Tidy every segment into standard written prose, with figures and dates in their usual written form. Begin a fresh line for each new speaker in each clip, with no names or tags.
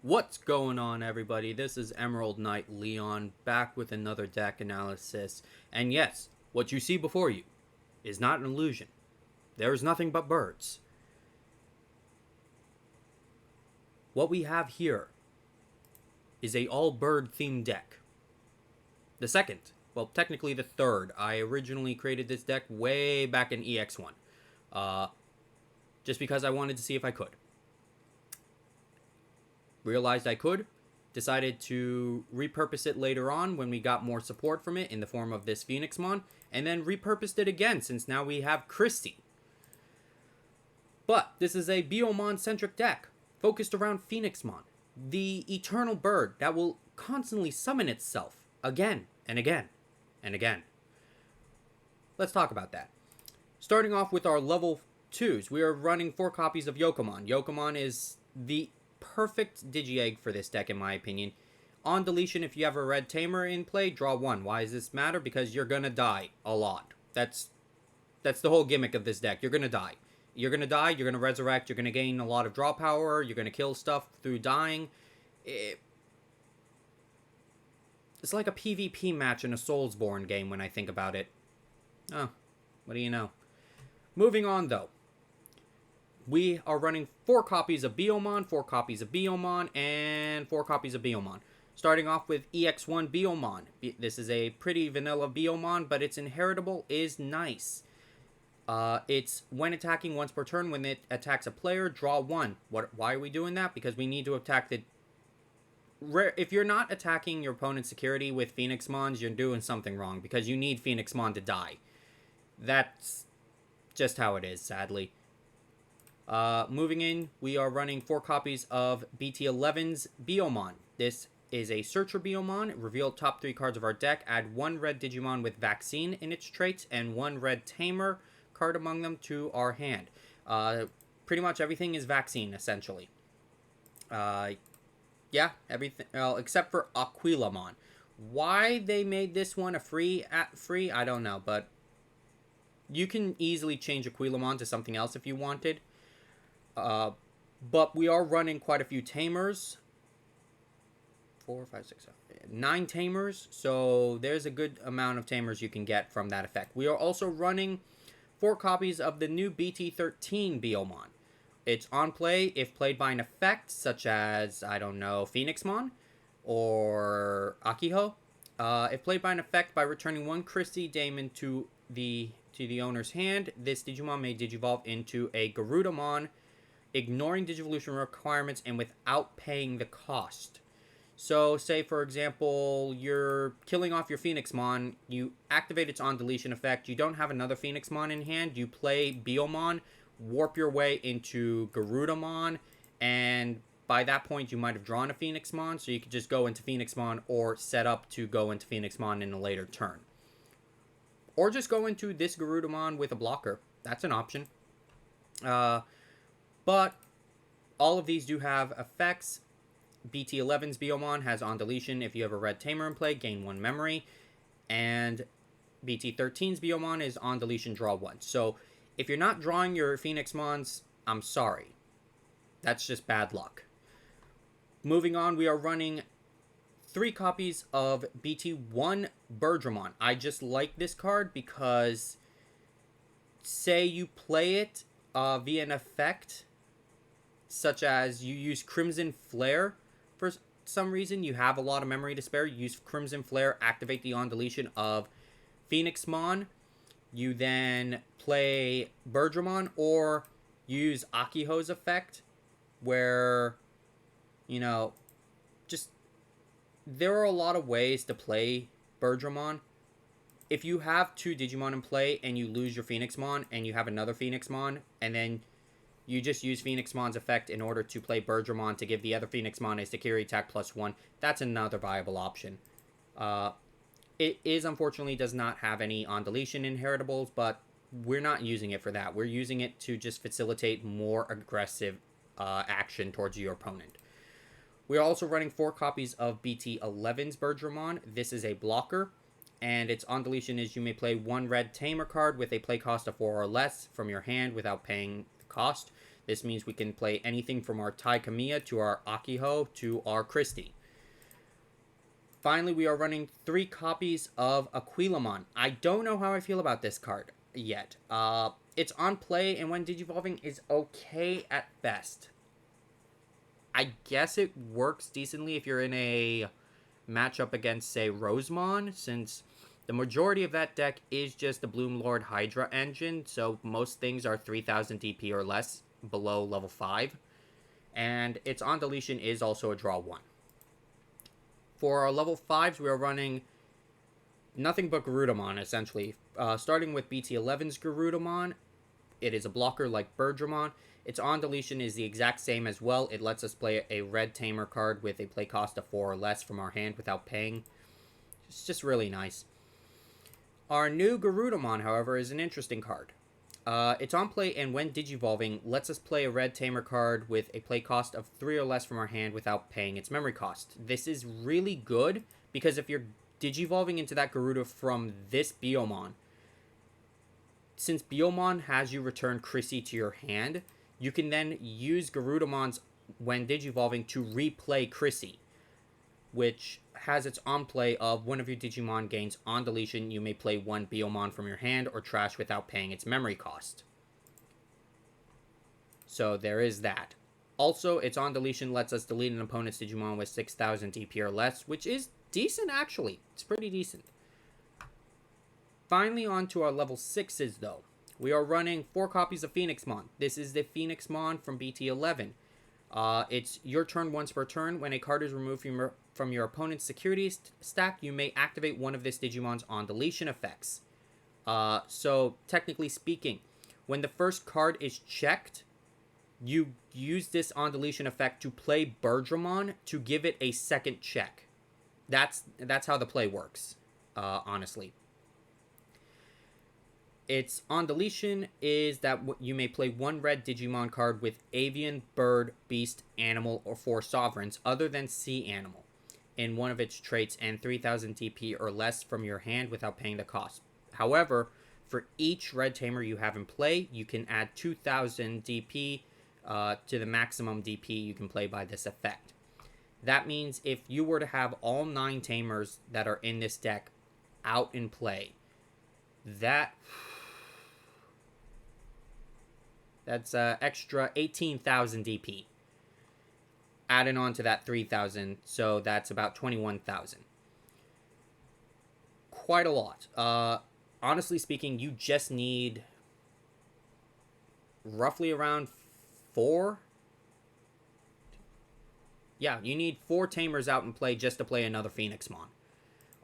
What's going on, everybody? This is Emerald Knight Leon back with another deck analysis. And yes, what you see before you is not an illusion. There is nothing but birds. What we have here is a all-bird themed deck. The second, well, technically the third. I originally created this deck way back in EX1. Just because I wanted to see if I could. Realized I could, decided to repurpose it later on when we got more support from it in the form of this Phoenixmon, and then repurposed it again since now we have Christie. But this is a Biyomon-centric deck, focused around Phoenixmon, the eternal bird that will constantly summon itself again and again and again. Let's talk about that. Starting off with our level 2s, we are running 4 copies of Yokomon. Yokomon is the perfect Digi-Egg for this deck, in my opinion. On deletion, if you have a red tamer in play, draw 1. Why does this matter? Because you're gonna die a lot. That's the whole gimmick of this deck. You're gonna die. You're gonna die, you're gonna resurrect, you're gonna gain a lot of draw power, you're gonna kill stuff through dying. It's like a PvP match in a Soulsborne game when I think about it. Oh, what do you know? Moving on, though. We are running 4 copies of Biyomon, 4 copies of Biyomon, and 4 copies of Biyomon. Starting off with EX1 Biyomon. This is a pretty vanilla Biyomon, but its inheritable is nice. It's when attacking once per turn, when it attacks a player, draw 1. Why are we doing that? Because we need to attack the... If you're not attacking your opponent's security with Phoenixmons, you're doing something wrong, because you need Phoenixmon to die. That's just how it is, sadly. Moving in, we are running 4 copies of BT11's Biyomon. This is a Searcher Biyomon. Reveal top 3 cards of our deck. Add 1 red Digimon with Vaccine in its traits and 1 red Tamer card among them to our hand. Pretty much everything is Vaccine, essentially. Yeah, everything, well, except for Aquilamon. Why they made this one a free, I don't know, but you can easily change Aquilamon to something else if you wanted. But we are running quite a few tamers. 4, 5, 6, 7, 9 tamers. So there's a good amount of tamers you can get from that effect. We are also running 4 copies of the new BT13 Biyomon. It's on play if played by an effect such as, I don't know, Phoenixmon or Akiho. If played by an effect by returning 1 Christie Daemon to the owner's hand, this Digimon may digivolve into a Garudamon, ignoring Digivolution requirements and without paying the cost. So, say, for example, you're killing off your Phoenixmon, you activate its on-deletion effect, you don't have another Phoenixmon in hand, you play Biyomon, warp your way into Garudamon, and by that point, you might have drawn a Phoenixmon, so you could just go into Phoenixmon or set up to go into Phoenixmon in a later turn. Or just go into this Garudamon with a blocker. That's an option. But all of these do have effects. BT11's Biyomon has on deletion if you have a red tamer in play, gain 1 memory. And BT13's Biyomon is on deletion, draw 1. So if you're not drawing your Phoenixmons, I'm sorry. That's just bad luck. Moving on, we are running 3 copies of BT1 Birdramon. I just like this card because, say you play it via an effect, such as you use Crimson Flare for some reason, you have a lot of memory to spare, you use Crimson Flare, activate the on-deletion of Phoenixmon, you then play Birdramon, or use Akiho's effect, where, you know, just, there are a lot of ways to play Birdramon. If you have 2 Digimon in play, and you lose your Phoenixmon, and you have another Phoenixmon, and then you just use Phoenixmon's effect in order to play Birdramon to give the other Phoenixmon a security attack +1. That's another viable option. It is, unfortunately, does not have any on-deletion inheritables, but we're not using it for that. We're using it to just facilitate more aggressive action towards your opponent. We are also running 4 copies of BT11's Birdramon. This is a blocker, and its on-deletion is you may play 1 red Tamer card with a play cost of 4 or less from your hand without paying the cost. This means we can play anything from our Tai Kamiya to our Akiho to our Christie. Finally, we are running 3 copies of Aquilamon. I don't know how I feel about this card yet. It's on play, and when Digivolving is okay at best. I guess it works decently if you're in a matchup against, say, Rosemon, since the majority of that deck is just the Bloom Lord Hydra engine, so most things are 3000 DP or less below level 5. And its on deletion is also a draw 1. For our level 5s, we are running nothing but Garudamon, essentially. Starting with BT11's Garudamon, it is a blocker like Birdramon. Its on deletion is the exact same as well. It lets us play a red Tamer card with a play cost of 4 or less from our hand without paying. It's just really nice. Our new Garudamon, however, is an interesting card. It's on play, and when Digivolving, lets us play a red Tamer card with a play cost of 3 or less from our hand without paying its memory cost. This is really good, because if you're Digivolving into that Garuda from this Biyomon, since Biyomon has you return Chrissy to your hand, you can then use Garudamons when Digivolving to replay Chrissy, which has its on play of one of your Digimon gains on deletion. You may play one Biyomon from your hand or trash without paying its memory cost. So there is that. Also, its on deletion lets us delete an opponent's Digimon with 6000 DP or less, which is decent actually. It's pretty decent. Finally, on to our level 6s though. We are running 4 copies of Phoenixmon. This is the Phoenixmon from BT11. It's your turn once per turn. When a card is removed from your opponent's security stack, you may activate one of this Digimon's on deletion effects. So, technically speaking, when the first card is checked, you use this on deletion effect to play Birdramon to give it a second check. That's how the play works, honestly. Its on deletion is that you may play one red Digimon card with avian, bird, beast, animal, or 4 sovereigns other than sea animal in one of its traits and 3000 DP or less from your hand without paying the cost. However, for each red tamer you have in play, you can add 2000 DP to the maximum DP you can play by this effect. That means if you were to have all 9 tamers that are in this deck out in play, that's extra 18,000 DP. Adding on to that 3,000, so that's about 21,000. Quite a lot. Honestly speaking, you just need roughly around 4. Yeah, you need 4 tamers out in play just to play another Phoenixmon.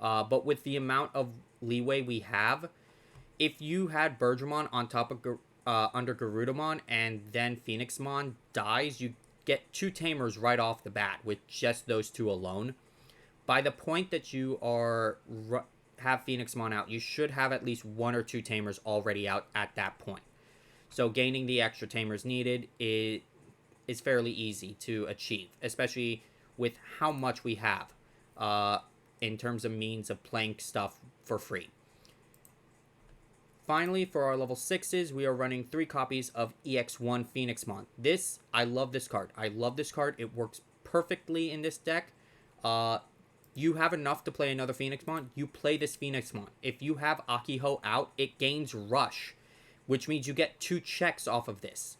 But with the amount of leeway we have, if you had Birdramon on top of under Garudamon and then Phoenixmon dies, you get 2 tamers right off the bat with just those 2 alone. By the point that you have Phoenixmon out, you should have at least 1 or 2 tamers already out at that point. So gaining the extra tamers needed is fairly easy to achieve, especially with how much we have in terms of means of playing stuff for free. Finally, for our level 6s, we are running 3 copies of EX1 Phoenixmon. I love this card. I love this card. It works perfectly in this deck. You have enough to play another Phoenixmon, you play this Phoenixmon. If you have Akiho out, it gains Rush, which means you get 2 checks off of this.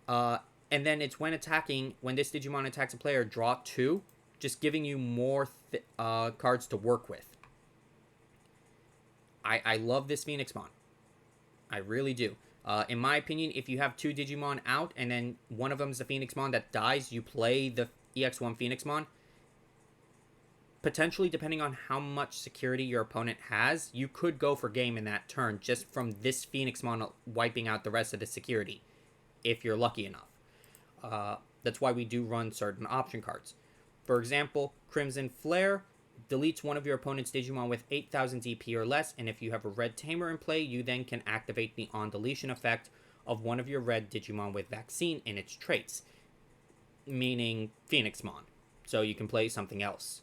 And then it's when this Digimon attacks a player, draw 2, just giving you more cards to work with. I love this Phoenixmon. I really do. In my opinion, if you have 2 Digimon out and then one of them is a Phoenixmon that dies, you play the EX1 Phoenixmon. Potentially, depending on how much security your opponent has, you could go for game in that turn just from this Phoenixmon wiping out the rest of the security, if you're lucky enough. That's why we do run certain option cards. For example, Crimson Flare deletes one of your opponent's Digimon with 8,000 DP or less, and if you have a red tamer in play, you then can activate the on deletion effect of one of your red Digimon with vaccine in its traits, meaning Phoenixmon, so you can play something else.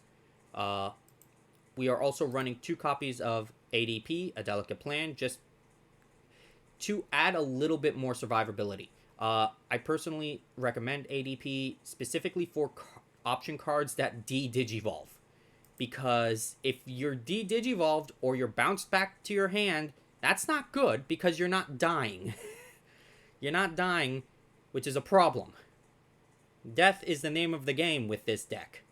We are also running 2 copies of ADP, A Delicate Plan, just to add a little bit more survivability. I personally recommend ADP specifically for option cards that de-digivolve. Because if you're de-digivolved or you're bounced back to your hand, that's not good because you're not dying. You're not dying, which is a problem. Death is the name of the game with this deck.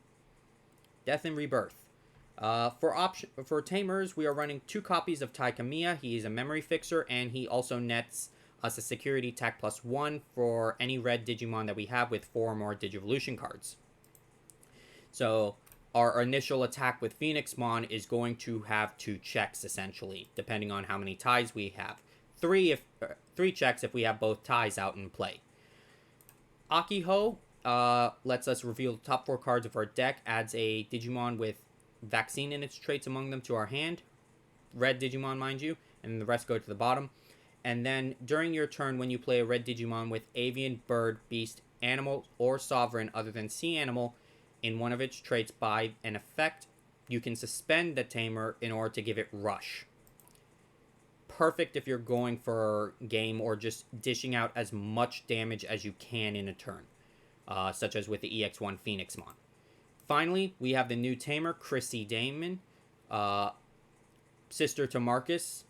Death and Rebirth. For Tamers, we are running 2 copies of Tai Kamiya. He is a memory fixer, and he also nets us a security attack +1 for any red Digimon that we have with 4 or more Digivolution cards. So, our initial attack with Phoenixmon is going to have 2 checks, essentially, depending on how many ties we have. 3 checks if we have both ties out in play. Akiho lets us reveal the top 4 cards of our deck, adds a Digimon with vaccine in its traits among them to our hand. Red Digimon, mind you, and the rest go to the bottom. And then, during your turn, when you play a red Digimon with Avian, Bird, Beast, Animal, or Sovereign other than Sea Animal in one of its traits by an effect, you can suspend the Tamer in order to give it Rush. Perfect if you're going for game or just dishing out as much damage as you can in a turn, such as with the EX1 Phoenixmon. Finally, we have the new Tamer, Chrissy Damon, sister to Marcus.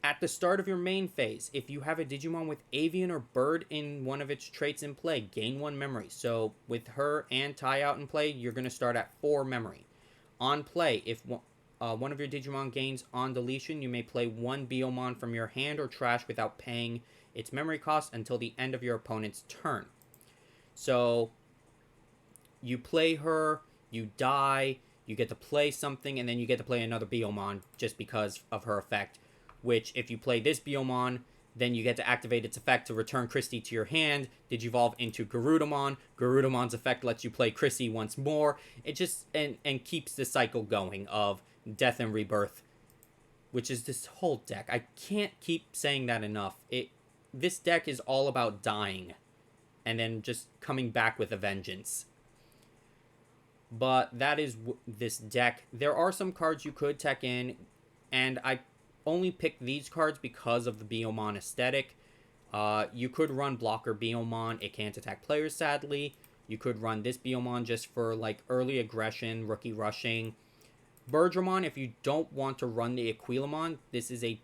At the start of your main phase, if you have a Digimon with Avian or Bird in one of its traits in play, gain 1 memory. So with her and Tai out in play, you're going to start at 4 memory. On play, if one of your Digimon gains on deletion, you may play 1 Biyomon from your hand or trash without paying its memory cost until the end of your opponent's turn. So you play her, you die, you get to play something, and then you get to play another Biyomon just because of her effect. Which, if you play this Biyomon, then you get to activate its effect to return Christy to your hand, Digivolve into Garudamon. Garudamon's effect lets you play Christy once more. It just, and keeps the cycle going of Death and Rebirth, which is this whole deck. I can't keep saying that enough. This deck is all about dying, and then just coming back with a vengeance. But that is this deck. There are some cards you could tech in, and I only picked these cards because of the Biyomon aesthetic. You could run Blocker Biyomon. It can't attack players, sadly. You could run this Biyomon just for like early aggression, rookie rushing. Birdramon, if you don't want to run the Aquilamon, this is a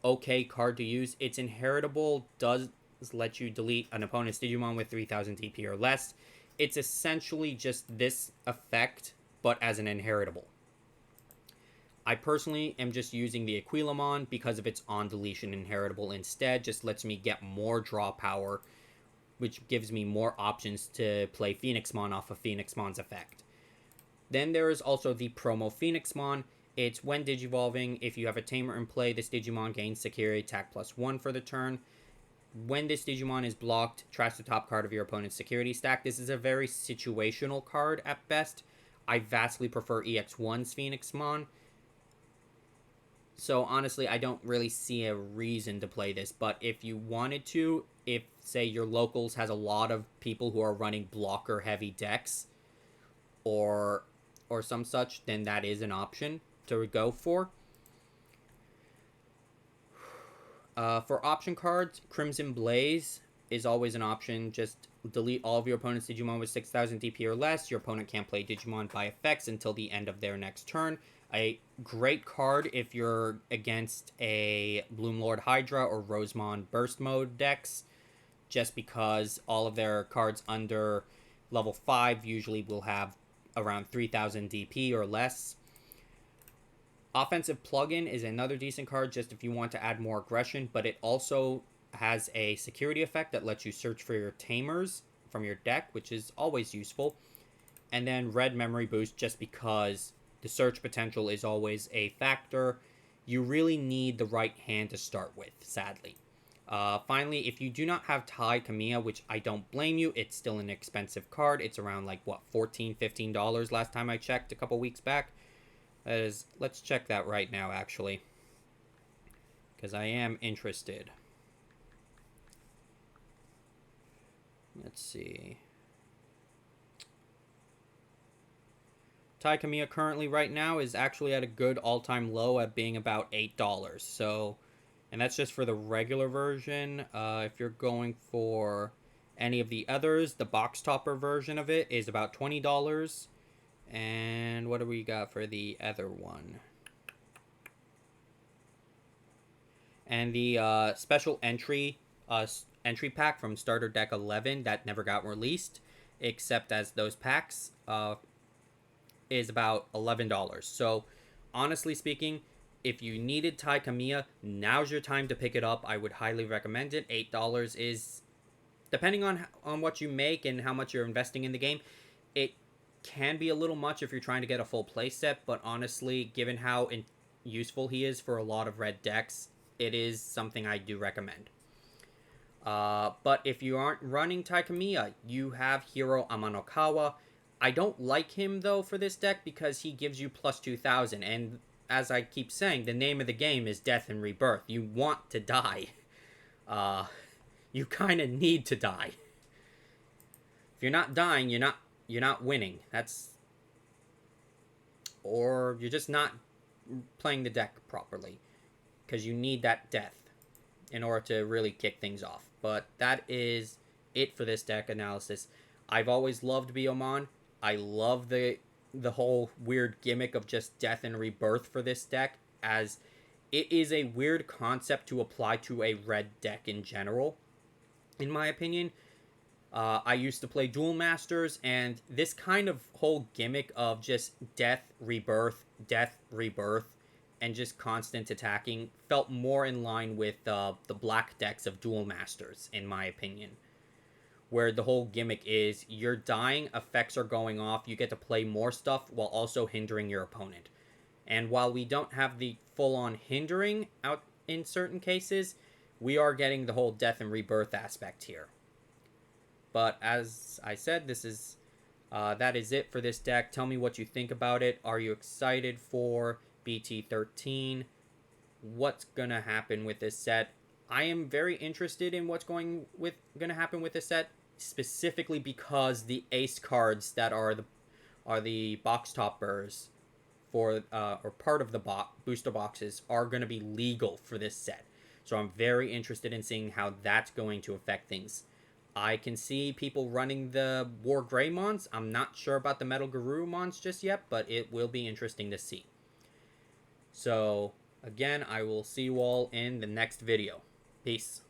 okay card to use. It's inheritable, does let you delete an opponent's Digimon with 3000 DP or less. It's essentially just this effect, but as an inheritable. I personally am just using the Aquilamon because of its on-deletion inheritable instead. Just lets me get more draw power, which gives me more options to play Phoenixmon off of Phoenixmon's effect. Then there is also the Promo Phoenixmon. It's when Digivolving, if you have a Tamer in play, this Digimon gains Security Attack +1 for the turn. When this Digimon is blocked, trash the top card of your opponent's security stack. This is a very situational card at best. I vastly prefer EX1's Phoenixmon. So honestly, I don't really see a reason to play this, but if you wanted to, if, say, your locals has a lot of people who are running blocker-heavy decks, or some such, then that is an option to go for. For option cards, Crimson Blaze is always an option. Just delete all of your opponent's Digimon with 6000 DP or less. Your opponent can't play Digimon by effects until the end of their next turn. A great card if you're against a Bloomlord Hydra or Rosemon Burst Mode decks, just because all of their cards under level 5 usually will have around 3000 DP or less. Offensive Plugin is another decent card just if you want to add more aggression, but it also has a security effect that lets you search for your Tamers from your deck, which is always useful. And then Red Memory Boost, just because the search potential is always a factor. You really need the right hand to start with, sadly. Finally, if you do not have Tai Kamiya, which I don't blame you, it's still an expensive card. It's around like, what, $14, $15 last time I checked a couple weeks back. That is, let's check that right now, actually, because I am interested. Let's see. Tai Kamiya currently right now is actually at a good all-time low at being about $8. So And that's just for the regular version. If you're going for any of the others, the box topper version of it is about $20. And what do we got for the other one? And the special entry pack from Starter Deck 11 that never got released, except as those packs, is about $11. So, honestly speaking, if you needed Tai Kamiya, now's your time to pick it up. I would highly recommend it. $8 is, depending on what you make and how much you're investing in the game, it can be a little much if you're trying to get a full play set. But honestly, given how useful he is for a lot of red decks, it is something I do recommend. But if you aren't running Tai Kamiya, you have Hiro Amanokawa. I don't like him, though, for this deck because he gives you plus 2,000. And as I keep saying, the name of the game is Death and Rebirth. You want to die. You kind of need to die. If you're not dying, you're not winning. Or you're just not playing the deck properly. Because you need that death in order to really kick things off. But that is it for this deck analysis. I've always loved Biyomon. I love the whole weird gimmick of just death and rebirth for this deck, as it is a weird concept to apply to a red deck in general, in my opinion. I used to play Duel Masters, and this kind of whole gimmick of just death, rebirth, and just constant attacking felt more in line with the black decks of Duel Masters, in my opinion. Where the whole gimmick is you're dying, effects are going off, you get to play more stuff while also hindering your opponent. And while we don't have the full-on hindering out in certain cases, we are getting the whole death and rebirth aspect here. But as I said, that is it for this deck. Tell me what you think about it. Are you excited for BT13? What's gonna happen with this set? I am very interested in what's gonna happen with this set, specifically because the ace cards that are the box toppers for or part of the booster boxes are going to be legal for this set. So I'm very interested in seeing how that's going to affect things. I can see people running the War Greymons. I'm not sure about the Metal Garurumons just yet, but it will be interesting to see. So, again, I will see you all in the next video. Peace.